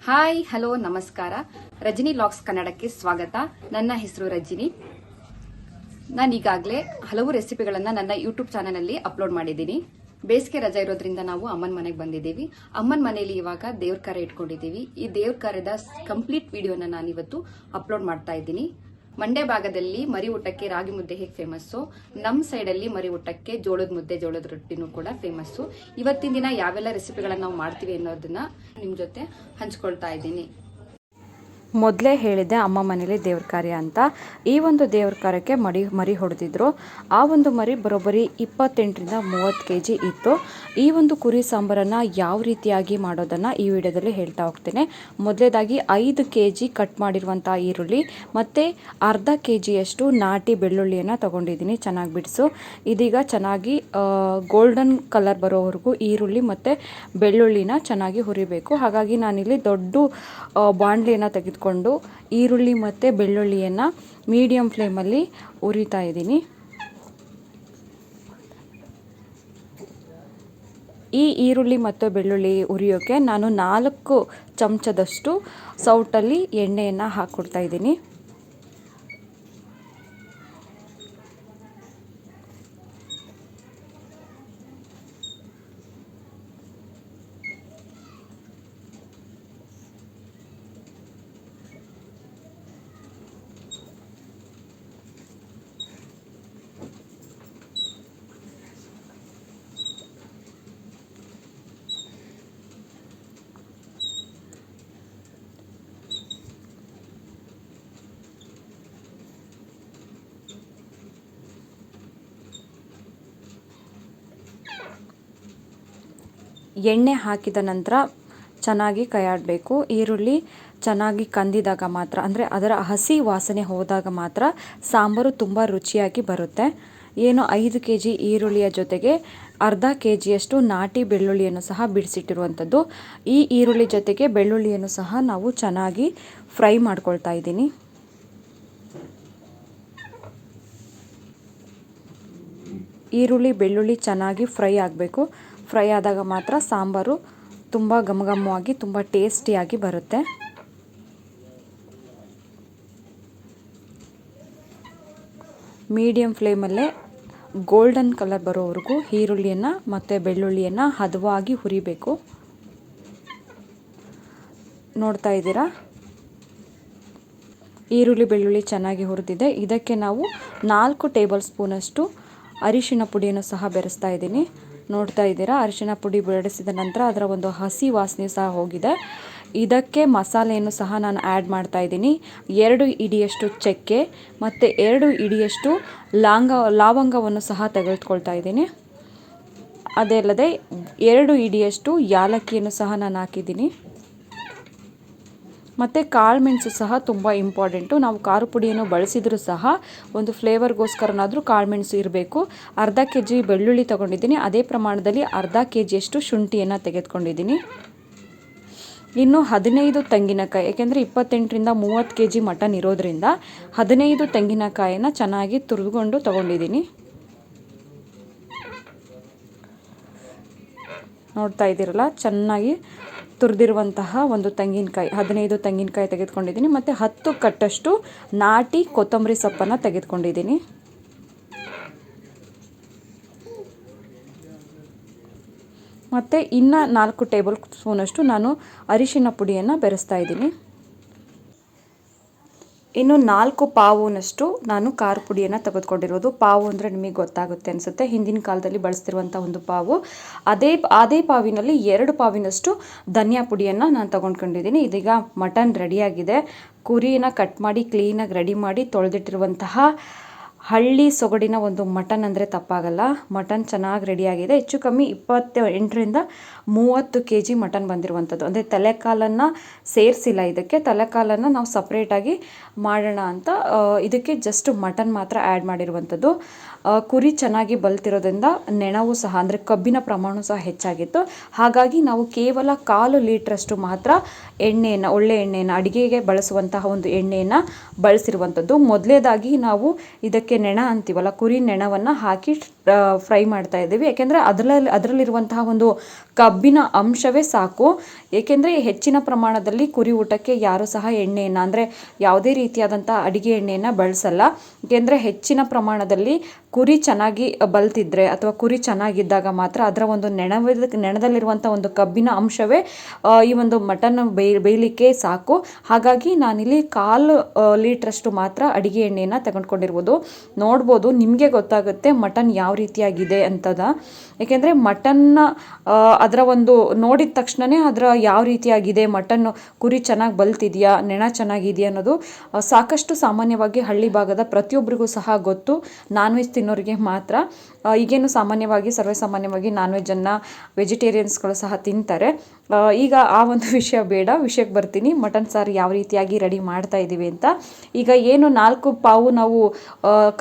Hi hello ನಮಸ್ಕಾರ. Rajani logs ಕನ್ನಡಕ್ಕೆ ಸ್ವಾಗತ. ನನ್ನ ಹೆಸರು ರಜನಿ. ನಾನು ಈಗಾಗಲೇ ಹಲವು ರೆಸಿಪಿಗಳನ್ನು ನನ್ನ ಯೂಟ್ಯೂಬ್ ಚಾನಲ್ ಅಲ್ಲಿ ಅಪ್ಲೋಡ್ ಮಾಡಿದ್ದೀನಿ. ಬೇಸಿಗೆ ರಜೆ ಇರೋದ್ರಿಂದ ನಾವು ಅಮ್ಮನ ಮನೆಗೆ ಬಂದಿದ್ದೀವಿ. ಅಮ್ಮನ ಮನೆಯಲ್ಲಿ ಇವಾಗ ದೇವ್ರ ಕಾರ್ಯ ಇಟ್ಕೊಂಡಿದ್ದೀವಿ. ಈ ದೇವ್ರ ಕಾರ್ಯದ ಕಂಪ್ಲೀಟ್ ವಿಡಿಯೋನ ನಾನು ಇವತ್ತು ಅಪ್ಲೋಡ್ ಮಾಡ್ತಾ ಇದ್ದೀನಿ. ಮಂಡ್ಯ ಭಾಗದಲ್ಲಿ ಮರಿ ಊಟಕ್ಕೆ ರಾಗಿ ಮುದ್ದೆ ಹೇಗೆ ಫೇಮಸ್ಸು, ನಮ್ಮ ಸೈಡಲ್ಲಿ ಮರಿ ಊಟಕ್ಕೆ ಜೋಳದ ಮುದ್ದೆ ಜೋಳದ ರೊಟ್ಟಿನೂ ಕೂಡ ಫೇಮಸ್ಸು. ಇವತ್ತಿನ ದಿನ ಯಾವೆಲ್ಲ ರೆಸಿಪಿಗಳನ್ನು ನಾವು ಮಾಡ್ತೀವಿ ಅನ್ನೋದನ್ನ ನಿಮ್ಮ ಜೊತೆ ಹಂಚ್ಕೊಳ್ತಾ ಇದ್ದೀನಿ. ಮೊದಲೇ ಹೇಳಿದ್ದೆ ಅಮ್ಮ ಮನೇಲಿ ದೇವ್ರ ಕಾರ್ಯ ಅಂತ. ಈ ಒಂದು ದೇವ್ರ ಕಾರ್ಯಕ್ಕೆ ಮರಿ ಹೊಡೆದಿದ್ರು. ಆ ಒಂದು ಮರಿ ಬರೋಬ್ಬರಿ 28ರಿಂದ 30 kg ಇತ್ತು. ಈ ಒಂದು ಕುರಿ ಸಾಂಬಾರನ್ನು ಯಾವ ರೀತಿಯಾಗಿ ಮಾಡೋದನ್ನು ಈ ವಿಡಿಯೋದಲ್ಲಿ ಹೇಳ್ತಾ ಹೋಗ್ತೇನೆ. ಮೊದಲೇದಾಗಿ 5 kg ಕಟ್ ಮಾಡಿರುವಂಥ ಈರುಳ್ಳಿ ಮತ್ತು ಅರ್ಧ kgಯಷ್ಟು ನಾಟಿ ಬೆಳ್ಳುಳ್ಳಿಯನ್ನು ತೊಗೊಂಡಿದ್ದೀನಿ. ಚೆನ್ನಾಗಿ ಬಿಡಿಸು. ಇದೀಗ ಚೆನ್ನಾಗಿ ಗೋಲ್ಡನ್ ಕಲರ್ ಬರೋವರೆಗೂ ಈರುಳ್ಳಿ ಮತ್ತು ಬೆಳ್ಳುಳ್ಳಿನ ಚೆನ್ನಾಗಿ ಹುರಿಬೇಕು. ಹಾಗಾಗಿ ನಾನಿಲ್ಲಿ ದೊಡ್ಡ ಬಾಣಲೆಯನ್ನು ತೆಗೆದುಕೊಂಡು ಈರುಳ್ಳಿ ಮತ್ತು ಬೆಳ್ಳುಳ್ಳಿಯನ್ನು ಮೀಡಿಯಂ ಫ್ಲೇಮಲ್ಲಿ ಹುರಿತಾ ಇದ್ದೀನಿ. ಈ ಈರುಳ್ಳಿ ಮತ್ತು ಬೆಳ್ಳುಳ್ಳಿ ಹುರಿಯೋಕ್ಕೆ ನಾನು 4 ಚಮಚದಷ್ಟು ಸೌಟಲ್ಲಿ ಎಣ್ಣೆಯನ್ನು ಹಾಕ್ಕೊಡ್ತಾ ಇದ್ದೀನಿ. ಎಣ್ಣೆ ಹಾಕಿದ ನಂತರ ಚೆನ್ನಾಗಿ ಕೈಯಾಡಬೇಕು. ಈರುಳ್ಳಿ ಚೆನ್ನಾಗಿ ಕಂದಿದಾಗ ಮಾತ್ರ, ಅಂದರೆ ಅದರ ಹಸಿ ವಾಸನೆ ಹೋದಾಗ ಮಾತ್ರ ಸಾಂಬಾರು ತುಂಬ ರುಚಿಯಾಗಿ ಬರುತ್ತೆ. ಏನು 5 kg ಈರುಳ್ಳಿಯ ಜೊತೆಗೆ ಅರ್ಧ kgಯಷ್ಟು ನಾಟಿ ಬೆಳ್ಳುಳ್ಳಿಯನ್ನು ಸಹ ಬಿಡಿಸಿಟ್ಟಿರುವಂಥದ್ದು. ಈ ಈರುಳ್ಳಿ ಜೊತೆಗೆ ಬೆಳ್ಳುಳ್ಳಿಯನ್ನು ಸಹ ನಾವು ಚೆನ್ನಾಗಿ ಫ್ರೈ ಮಾಡ್ಕೊಳ್ತಾ ಇದ್ದೀನಿ. ಈರುಳ್ಳಿ ಬೆಳ್ಳುಳ್ಳಿ ಚೆನ್ನಾಗಿ ಫ್ರೈ ಆಗಬೇಕು. ಫ್ರೈ ಆದಾಗ ಮಾತ್ರ ಸಾಂಬಾರು ತುಂಬ ಘಮಘಮವಾಗಿ ತುಂಬ ಟೇಸ್ಟಿಯಾಗಿ ಬರುತ್ತೆ. ಮೀಡಿಯಂ ಫ್ಲೇಮಲ್ಲೇ ಗೋಲ್ಡನ್ ಕಲರ್ ಬರೋವರೆಗೂ ಈರುಳ್ಳಿಯನ್ನು ಮತ್ತು ಬೆಳ್ಳುಳ್ಳಿಯನ್ನು ಹದವಾಗಿ ಹುರಿಬೇಕು. ನೋಡ್ತಾ ಇದ್ದೀರಾ, ಈರುಳ್ಳಿ ಬೆಳ್ಳುಳ್ಳಿ ಚೆನ್ನಾಗಿ ಹುರಿದಿದೆ. ಇದಕ್ಕೆ ನಾವು 4 ಟೇಬಲ್ ಸ್ಪೂನಷ್ಟು ಅರಿಶಿನ ಪುಡಿಯನ್ನು ಸಹ ಬೆರೆಸ್ತಾ ಇದ್ದೀನಿ. ನೋಡ್ತಾ ಇದ್ದೀರಾ, ಅರಿಶಿನ ಪುಡಿ ಬೆರೆಸಿದ ನಂತರ ಅದರ ಒಂದು ಹಸಿ ವಾಸನೆ ಸಹ ಹೋಗಿದೆ. ಇದಕ್ಕೆ ಮಸಾಲೆಯನ್ನು ಸಹ ನಾನು ಆ್ಯಡ್ ಮಾಡ್ತಾ ಇದ್ದೀನಿ. 2 ಇಡಿಯಷ್ಟು ಚಕ್ಕೆ ಮತ್ತು 2 ಇಡಿಯಷ್ಟು ಲವಂಗವನ್ನು ಸಹ ತೆಗೆದುಕೊಳ್ತಾ ಇದ್ದೀನಿ. ಅದೇ ಅಲ್ಲದೆ 2 ಇಡಿಯಷ್ಟು ಯಾಲಕ್ಕಿಯನ್ನು ಸಹ ನಾನು ಹಾಕಿದ್ದೀನಿ. ಮತ್ತು ಕಾಳುಮೆಣಸು ಸಹ ತುಂಬ ಇಂಪಾರ್ಟೆಂಟು. ನಾವು ಖಾರ ಪುಡಿಯನ್ನು ಬಳಸಿದರೂ ಸಹ ಒಂದು ಫ್ಲೇವರ್ಗೋಸ್ಕರನಾದರೂ ಕಾಳುಮೆಣಸು ಇರಬೇಕು. ಅರ್ಧ kg ಬೆಳ್ಳುಳ್ಳಿ ತೊಗೊಂಡಿದ್ದೀನಿ. ಅದೇ ಪ್ರಮಾಣದಲ್ಲಿ ಅರ್ಧ kgಯಷ್ಟು ಶುಂಠಿಯನ್ನು ತೆಗೆದುಕೊಂಡಿದ್ದೀನಿ. ಇನ್ನು 15 ತೆಂಗಿನಕಾಯಿ, ಏಕೆಂದರೆ 28ರಿಂದ 30 kg ಮಟನ್ ಇರೋದ್ರಿಂದ 15 ತೆಂಗಿನಕಾಯಿನ ಚೆನ್ನಾಗಿ ತುರಿದುಕೊಂಡು ತೊಗೊಂಡಿದ್ದೀನಿ. ನೋಡ್ತಾ ಇದ್ದೀರಲ್ಲ, ಚೆನ್ನಾಗಿ ತುರಿದಿರುವಂತಹ ಒಂದು ತೆಂಗಿನಕಾಯಿ, 15 ತೆಂಗಿನಕಾಯಿ ತೆಗೆದುಕೊಂಡಿದ್ದೀನಿ. ಮತ್ತು 10 ಕಟ್ಟಷ್ಟು ನಾಟಿ ಕೊತ್ತಂಬರಿ ಸೊಪ್ಪನ್ನು ತೆಗೆದುಕೊಂಡಿದ್ದೀನಿ. ಮತ್ತು ಇನ್ನು 4 ಟೇಬಲ್ ಸ್ಪೂನಷ್ಟು ನಾನು ಅರಿಶಿನ ಪುಡಿಯನ್ನು ಬೆರೆಸ್ತಾ ಇದ್ದೀನಿ. ಇನ್ನು 4 ಪಾವುನಷ್ಟು ನಾನು ಖಾರ ಪುಡಿಯನ್ನು ತೆಗೆದುಕೊಂಡಿರೋದು. ಪಾವು ಅಂದರೆ ನಿಮಗೆ ಗೊತ್ತಾಗುತ್ತೆ ಅನಿಸುತ್ತೆ, ಹಿಂದಿನ ಕಾಲದಲ್ಲಿ ಬಳಸ್ತಿರುವಂಥ ಒಂದು ಪಾವು. ಅದೇ ಪಾವಿನಲ್ಲಿ 2 ಪಾವಿನಷ್ಟು ಧನಿಯಾ ಪುಡಿಯನ್ನು ನಾನು ತೊಗೊಂಡ್ಕೊಂಡಿದ್ದೀನಿ. ಇದೀಗ ಮಟನ್ ರೆಡಿಯಾಗಿದೆ. ಕುರಿನ ಕಟ್ ಮಾಡಿ ಕ್ಲೀನಾಗಿ ರೆಡಿ ಮಾಡಿ ತೊಳೆದಿಟ್ಟಿರುವಂತಹ ಹಳ್ಳಿ ಸೊಗಡಿನ ಒಂದು ಮಟನ್ ಅಂದರೆ ತಪ್ಪಾಗಲ್ಲ. ಮಟನ್ ಚೆನ್ನಾಗಿ ರೆಡಿಯಾಗಿದೆ. ಹೆಚ್ಚು ಕಮ್ಮಿ 28ರಿಂದ 30 kg ಮಟನ್ ಬಂದಿರುವಂಥದ್ದು. ಅಂದರೆ ತಲೆಕಾಲನ್ನು ಸೇರಿಸಿಲ್ಲ. ಇದಕ್ಕೆ ತಲೆಕಾಲನ್ನು ನಾವು ಸಪ್ರೇಟಾಗಿ ಮಾಡೋಣ ಅಂತ ಇದಕ್ಕೆ ಜಸ್ಟ್ ಮಟನ್ ಮಾತ್ರ ಆ್ಯಡ್ ಮಾಡಿರುವಂಥದ್ದು. ಕುರಿ ಚೆನ್ನಾಗಿ ಬಲ್ತಿರೋದ್ರಿಂದ ನೆಣವು ಸಹ, ಅಂದರೆ ಕಬ್ಬಿನ ಪ್ರಮಾಣ ಸಹ ಹೆಚ್ಚಾಗಿತ್ತು. ಹಾಗಾಗಿ ನಾವು ಕೇವಲ 1/4 ಲೀಟ್ರಷ್ಟು ಮಾತ್ರ ಎಣ್ಣೆಯನ್ನು, ಒಳ್ಳೆ ಎಣ್ಣೆಯನ್ನು, ಅಡುಗೆಗೆ ಬಳಸುವಂತಹ ಒಂದು ಎಣ್ಣೆಯನ್ನು ಬಳಸಿರುವಂಥದ್ದು. ಮೊದಲೇದಾಗಿ ನಾವು ಇದಕ್ಕೆ ಅದಕ್ಕೆ ನೆಣ ಅಂತೀವಲ್ಲ, ಕುರಿ ನೆಣವನ್ನು ಹಾಕಿ ಫ್ರೈ ಮಾಡ್ತಾ ಇದ್ದೀವಿ. ಏಕೆಂದರೆ ಅದರಲ್ಲಿರುವಂತಹ ಒಂದು ಕಬ್ಬಿನ ಅಂಶವೇ ಸಾಕು. ಏಕೆಂದರೆ ಹೆಚ್ಚಿನ ಪ್ರಮಾಣದಲ್ಲಿ ಕುರಿ ಊಟಕ್ಕೆ ಯಾರೂ ಸಹ ಎಣ್ಣೆಯನ್ನು ಅಂದರೆ ಯಾವುದೇ ರೀತಿಯಾದಂಥ ಅಡಿಗೆ ಎಣ್ಣೆಯನ್ನು ಬಳಸಲ್ಲ. ಏಕೆಂದರೆ ಹೆಚ್ಚಿನ ಪ್ರಮಾಣದಲ್ಲಿ ಕುರಿ ಚೆನ್ನಾಗಿ ಬಲ್ತಿದ್ರೆ ಅಥವಾ ಕುರಿ ಚೆನ್ನಾಗಿದ್ದಾಗ ಮಾತ್ರ ಅದರ ಒಂದು ನೆಣದಲ್ಲಿರುವಂಥ ಒಂದು ಕಬ್ಬಿನ ಅಂಶವೇ ಈ ಒಂದು ಮಟನ್ ಬೇಯಲಿಕ್ಕೆ ಸಾಕು. ಹಾಗಾಗಿ ನಾನಿಲ್ಲಿ 1/4 ಲೀಟ್ರಷ್ಟು ಮಾತ್ರ ಅಡಿಗೆ ಎಣ್ಣೆಯನ್ನು ತಗೊಂಡ್ಕೊಂಡಿರ್ಬೋದು. ನೋಡ್ಬೋದು, ನಿಮಗೆ ಗೊತ್ತಾಗುತ್ತೆ ಮಟನ್ ಯಾವ ರೀತಿಯಾಗಿದೆ ಅಂತದ. ಏಕೆಂದರೆ ಮಟನ್ನ ಅದರ ಒಂದು ನೋಡಿದ ತಕ್ಷಣವೇ ಅದರ ಯಾವ ರೀತಿಯಾಗಿದೆ, ಮಟನ್ ಕುರಿ ಚೆನ್ನಾಗಿ ಬಲ್ತಿದೆಯಾ, ನೆಣ ಚೆನ್ನಾಗಿದೆಯಾ ಅನ್ನೋದು ಸಾಕಷ್ಟು ಸಾಮಾನ್ಯವಾಗಿ ಹಳ್ಳಿ ಭಾಗದ ಪ್ರತಿಯೊಬ್ಬರಿಗೂ ಸಹ ಗೊತ್ತು. ನಾನ್ ವೆಜ್ ತಿನ್ನೋರಿಗೆ ಮಾತ್ರ. ಈಗೇನು ಸಾಮಾನ್ಯವಾಗಿ ಸರ್ವೇಸಾಮಾನ್ಯವಾಗಿ ನಾನ್ ವೆಜ್ಜನ್ನು ವೆಜಿಟೇರಿಯನ್ಸ್ಗಳು ಸಹ ತಿಂತಾರೆ. ಈಗ ಆ ಒಂದು ವಿಷಯ ಬೇಡ, ವಿಷಯಕ್ಕೆ ಬರ್ತೀನಿ. ಮಟನ್ ಸಾರು ಯಾವ ರೀತಿಯಾಗಿ ರೆಡಿ ಮಾಡ್ತಾ ಇದ್ದೀವಿ ಅಂತ. ಈಗ ಏನು 4 ಪಾವು ನಾವು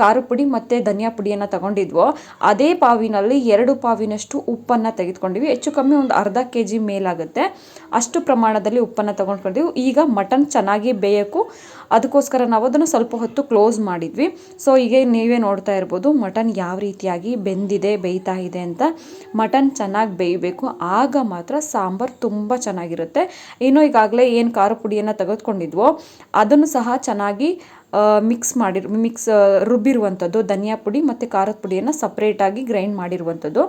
ಖಾರ ಪುಡಿ ಮತ್ತು ಧನಿಯಾ ಪುಡಿಯನ್ನು ತಗೊಂಡಿದ್ವೋ ಅದೇ ಪಾವಿನಲ್ಲಿ 2 ಪಾವಿನಷ್ಟು ಉಪ್ಪನ್ನು ತೆಗೆದುಕೊಂಡಿವಿ. ಹೆಚ್ಚು ಕಮ್ಮಿ ಒಂದು ಅರ್ಧ kg ಮೇಲಾಗುತ್ತೆ ಅಷ್ಟು ಪ್ರಮಾಣದಲ್ಲಿ ಉಪ್ಪನ್ನು ತಗೊಂಡ್ಕೊಂಡಿವಿ. ಈಗ ಮಟನ್ ಚೆನ್ನಾಗಿ ಬೇಯಬೇಕು, ಅದಕ್ಕೋಸ್ಕರ ನಾವು ಅದನ್ನು ಸ್ವಲ್ಪ ಹೊತ್ತು ಕ್ಲೋಸ್ ಮಾಡಿದ್ವಿ. ಸೊ ಈಗ ನೀವೇ ನೋಡ್ತಾ ಇರ್ಬೋದು ಮಟನ್ ಯಾವ ರೀತಿಯಾಗಿ ಬೇಯ್ತಾ ಇದೆ ಅಂತ. ಮಟನ್ ಚೆನ್ನಾಗಿ ಬೇಯಬೇಕು, ಆಗ ಮಾತ್ರ ಸಾಂಬಾರು ತುಂಬ ಚೆನ್ನಾಗಿರುತ್ತೆ. ಇನ್ನು ಈಗಾಗಲೇ ಏನು ಖಾರ ಪುಡಿಯನ್ನು ತೆಗೆದುಕೊಂಡಿದ್ವೋ ಅದನ್ನು ಸಹ ಚೆನ್ನಾಗಿ ರುಬ್ಬಿರುವಂಥದ್ದು, ಧನಿಯಾ ಪುಡಿ ಮತ್ತು ಖಾರದ ಪುಡಿಯನ್ನು ಸಪ್ರೇಟಾಗಿ ಗ್ರೈಂಡ್ ಮಾಡಿರುವಂಥದ್ದು.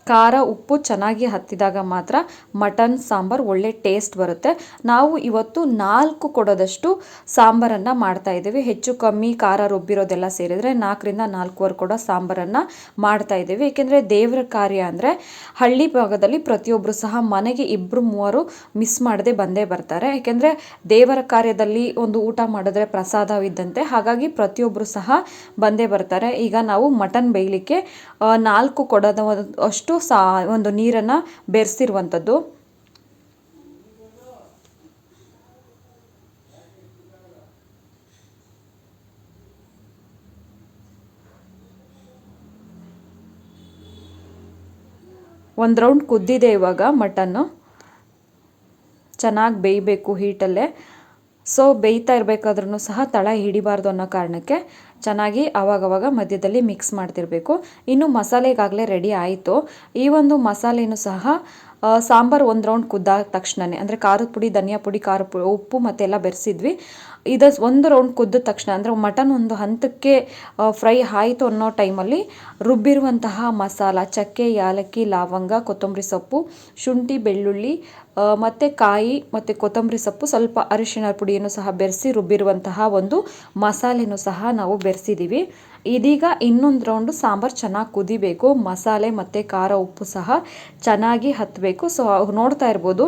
ಖಾರ ಉಪ್ಪು ಚೆನ್ನಾಗಿ ಹತ್ತಿದಾಗ ಮಾತ್ರ ಮಟನ್ ಸಾಂಬಾರು ಒಳ್ಳೆ ಟೇಸ್ಟ್ ಬರುತ್ತೆ. ನಾವು ಇವತ್ತು 4 ಕೊಡೋದಷ್ಟು ಸಾಂಬಾರನ್ನು ಮಾಡ್ತಾ ಇದ್ದೀವಿ. ಹೆಚ್ಚು ಕಮ್ಮಿ ಖಾರ ರುಬ್ಬಿರೋದೆಲ್ಲ ಸೇರಿದರೆ 4ರಿಂದ 4.25 ಕೊಡ ಸಾಂಬಾರನ್ನು ಮಾಡ್ತಾ ಇದ್ದೀವಿ. ಏಕೆಂದರೆ ದೇವರ ಕಾರ್ಯ ಅಂದರೆ ಹಳ್ಳಿ ಭಾಗದಲ್ಲಿ ಪ್ರತಿಯೊಬ್ಬರು ಸಹ ಮನೆಗೆ 2-3 ಮಿಸ್ ಮಾಡದೆ ಬಂದೇ ಬರ್ತಾರೆ. ಏಕೆಂದರೆ ದೇವರ ಕಾರ್ಯದಲ್ಲಿ ಒಂದು ಊಟ ಮಾಡಿದ್ರೆ ಪ್ರಸಾದವಿದ್ದಂತೆ, ಹಾಗಾಗಿ ಪ್ರತಿಯೊಬ್ಬರು ಸಹ ಬಂದೇ ಬರ್ತಾರೆ. ಈಗ ನಾವು ಮಟನ್ ಬೇಯಲಿಕ್ಕೆ 4 ಕೊಡದ ಅಷ್ಟು ಒಂದು ನೀರನ್ನು ಬೆರೆಸಿರುವಂಥದ್ದು. ಒಂದು ರೌಂಡ್ ಕುದ್ದಿದೆ ಇವಾಗ. ಮಟನ್ನು ಚೆನ್ನಾಗಿ ಬೇಯಬೇಕು ಹೀಟಲ್ಲೇ. ಸೊ ಬೇಯ್ತಾ ಇರಬೇಕಾದ್ರೂ ಸಹ ತಳ ಹಿಡಿಬಾರ್ದು ಅನ್ನೋ ಕಾರಣಕ್ಕೆ ಚೆನ್ನಾಗಿ ಆವಾಗವಾಗ ಮಧ್ಯದಲ್ಲಿ ಮಿಕ್ಸ್ ಮಾಡ್ತಿರಬೇಕು. ಇನ್ನು ಮಸಾಲೆಗಾಗಲೇ ರೆಡಿ ಆಯಿತು. ಈ ಒಂದು ಮಸಾಲೆನೂ ಸಹ ಸಾಂಬಾರು 1 ರೌಂಡ್ ಕುದ್ದಾದ ತಕ್ಷಣವೇ, ಅಂದರೆ ಖಾರದ ಪುಡಿ, ಧನಿಯಾ ಪುಡಿ, ಉಪ್ಪು ಮತ್ತೆಲ್ಲ ಬೆರೆಸಿದ್ವಿ. ಇದು 1 ರೌಂಡ್ ಕುದ್ದ ತಕ್ಷಣ, ಅಂದರೆ ಮಟನ್ ಒಂದು ಹಂತಕ್ಕೆ ಫ್ರೈ ಆಯಿತು ಅನ್ನೋ ಟೈಮಲ್ಲಿ ರುಬ್ಬಿರುವಂತಹ ಮಸಾಲ, ಚಕ್ಕೆ, ಯಾಲಕ್ಕಿ, ಲವಂಗ, ಕೊತ್ತಂಬರಿ ಸೊಪ್ಪು, ಶುಂಠಿ, ಬೆಳ್ಳುಳ್ಳಿ ಮತ್ತು ಕಾಯಿ ಮತ್ತು ಕೊತ್ತಂಬರಿ ಸೊಪ್ಪು, ಸ್ವಲ್ಪ ಅರಿಶಿಣ ಪುಡಿಯನ್ನು ಸಹ ಬೆರೆಸಿ ರುಬ್ಬಿರುವಂತಹ ಒಂದು ಮಸಾಲೆನೂ ಸಹ ನಾವು ಬೆರೆಸಿದ್ದೀವಿ. ಇದೀಗ ಇನ್ನೊಂದು ರೌಂಡು ಸಾಂಬಾರು ಚೆನ್ನಾಗಿ ಕುದಿಬೇಕು. ಮಸಾಲೆ ಮತ್ತು ಖಾರ ಉಪ್ಪು ಸಹ ಚೆನ್ನಾಗಿ ಹತ್ತಬೇಕು. ಸೊ ನೋಡ್ತಾ ಇರ್ಬೋದು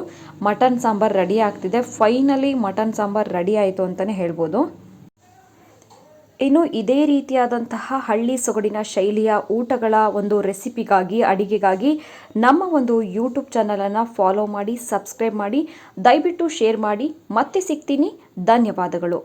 ಮಟನ್ ಸಾಂಬಾರು ರೆಡಿ ಆಗ್ತಿದೆ. ಫೈನಲಿ ಮಟನ್ ಸಾಂಬಾರು ರೆಡಿ ಆಯಿತು ಅಂತಲೇ ಹೇಳ್ಬೋದು. ಇನ್ನು ಇದೇ ರೀತಿಯಾದಂತಹ ಹಳ್ಳಿ ಸೊಗಡಿನ ಶೈಲಿಯ ಊಟಗಳ ಒಂದು ರೆಸಿಪಿಗಾಗಿ, ಅಡಿಗೆಗಾಗಿ ನಮ್ಮ ಒಂದು ಯೂಟ್ಯೂಬ್ ಚಾನಲನ್ನು ಫಾಲೋ ಮಾಡಿ, ಸಬ್ಸ್ಕ್ರೈಬ್ ಮಾಡಿ, ದಯವಿಟ್ಟು ಶೇರ್ ಮಾಡಿ. ಮತ್ತೆ ಸಿಗ್ತೀನಿ. ಧನ್ಯವಾದಗಳು.